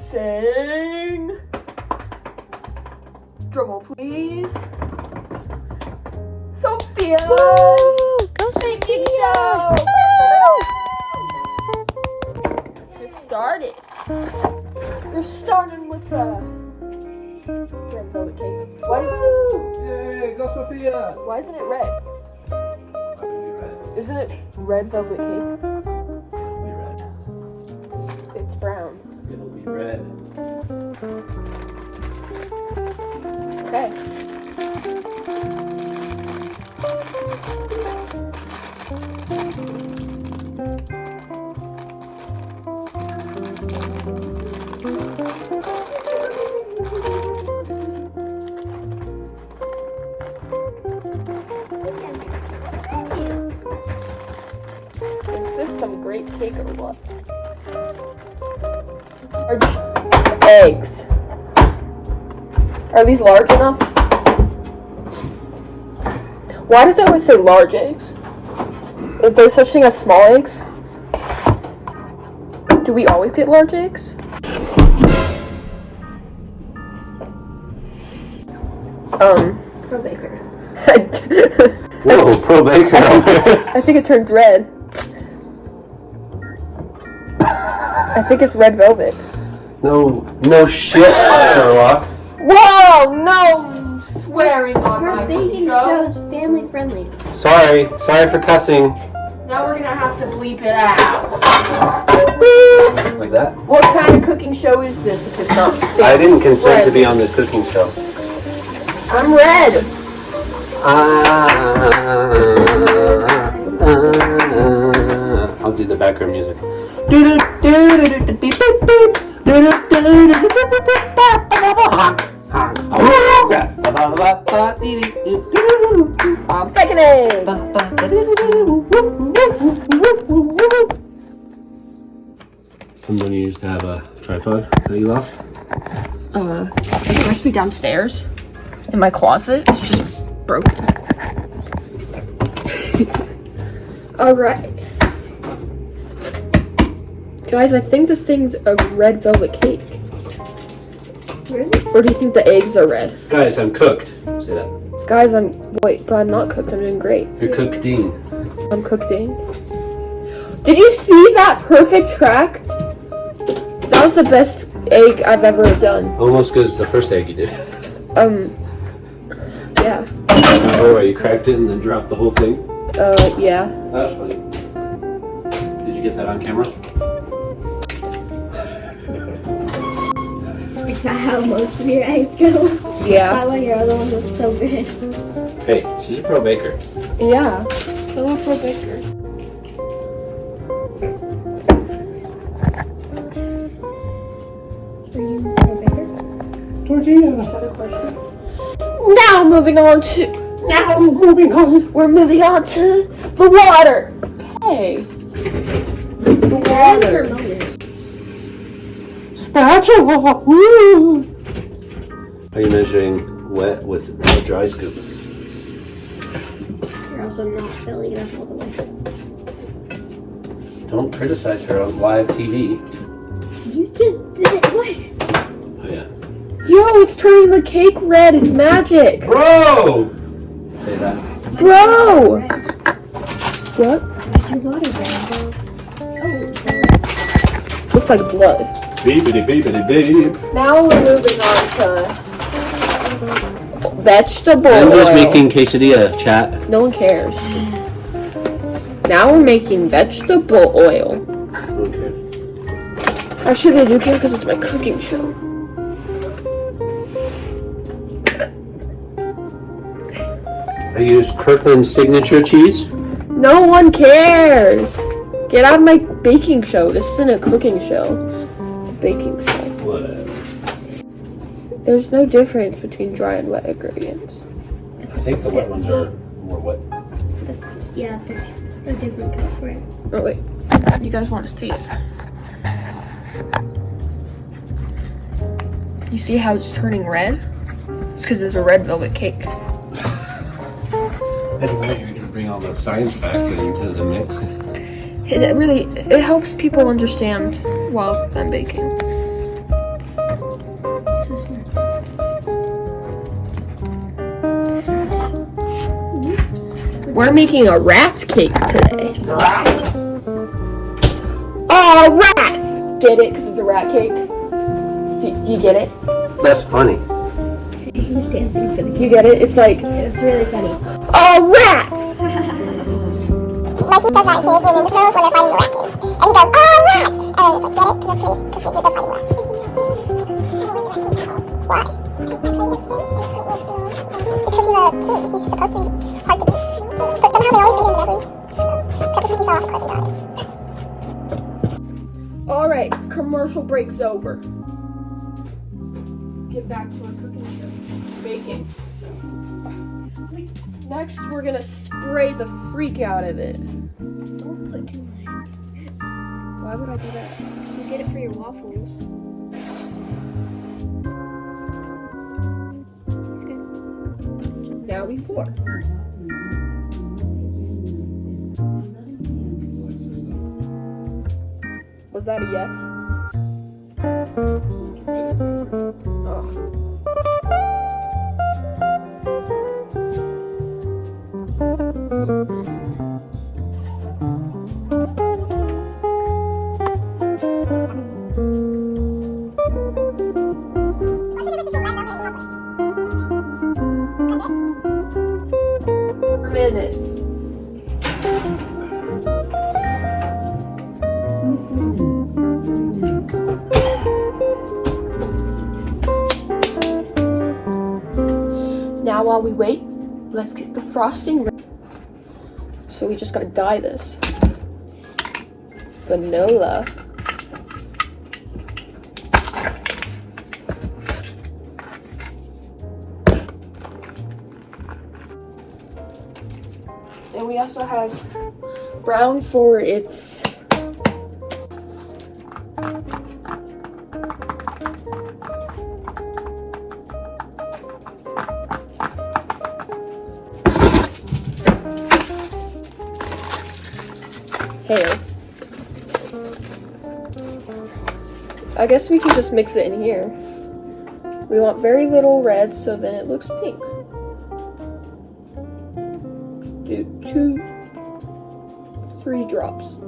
Introducing. Drumroll, please. Sophia. Woo! Go Sophia! Let's get started. We're starting with red velvet cake. Yay, go Sophia! Why isn't it red? Isn't it red velvet cake? It'll be red. It's brown. It'll be red. Okay. Is this some great cake or what? Eggs. Are these large enough? Why does it always say large eggs? Is there such thing as small eggs? Do we always get large eggs? Pro baker. Whoa, pro baker. I think it turns red. I think it's red velvet. No shit, Sherlock. Whoa, no swearing on Her my baking show. show is family friendly. Sorry for cussing. Now we're gonna have to bleep it out. Like that? What kind of cooking show is this if it's not family I didn't consent to be friendly? on this cooking show. I'm red. I'll do the background music. Second egg. Someone used to have a tripod that you lost? It's actually downstairs in my closet. It's just broken. Alright. Guys, I think this thing's a red velvet cake. Really? Or do you think the eggs are red? Guys, I'm cooked. Say that. Guys, but I'm not cooked. I'm doing great. You're cooking. I'm cooking. Did you see that perfect crack? That was the best egg I've ever done. Almost as good as the first egg you did. Yeah. Oh, you cracked it and then dropped the whole thing? Yeah. That's funny. Did you get that on camera? Is that how most of your eggs go? Yeah. How your other one was so good. Hey, she's a pro baker. Yeah. I'm a pro baker. Are you a pro baker? Tortilla. Is that a question? Now moving on to. We're moving on to the water. Hey. The For a water. moment. Spatula. Woo. Are you measuring wet with a dry scoop? You're also not filling it up all the way. Don't criticize her on live TV. You just did it. What? Oh yeah. Yo, it's turning the cake red. It's magic. Bro! Say that. Bro. Red. What? Where's your water red? Oh, Looks like blood. Beepity beepity beep. Now we're moving on to vegetable I'm just oil. making quesadilla, chat. No one cares. Now we're making vegetable oil. Okay. Actually, they do care because it's my cooking show. I use Kirkland's signature cheese. No one cares. Get out of my baking show. This isn't a cooking show. It's a baking show. Whatever. There's no difference between dry and wet ingredients. I think the wet ones are more wet. so that's, yeah, there's a different cup for it. Oh wait, you guys want to see it? You see how it's turning red? It's because there's a red velvet cake. Anyway, you're gonna bring all the science facts into the mix. it helps people understand while I'm baking. What's this one? Oops. We're making a rat cake today. Oh, rats! Get it? Because it's a rat cake. Do you get it? That's funny. He's dancing for the You get it? It's like, It's really funny. oh, rats! Mikey does that in Teenage Mutant Ninja Turtles when they're fighting the rat king. And he goes, oh, rats! And then it's like, get it? Because they're fighting rats. Why? Because he's a king. He's supposed to be hard to beat. But somehow they always beat him whenever except for he fell off a cliff and died. Alright, commercial break's over. Let's get back to our cooking show. Baking. Next, we're gonna spray the freak out of it. Don't put too much. Why would I do that? You get it for your waffles. It's good. Now we pour. Was that a yes? Ugh. Minutes. Now while we wait, let's get the frosting ready. So we just gotta dye this. Vanilla. And we also have brown for its hair. I guess we can just mix it in here. We want very little red so then it looks pink. Do 2-3 drops.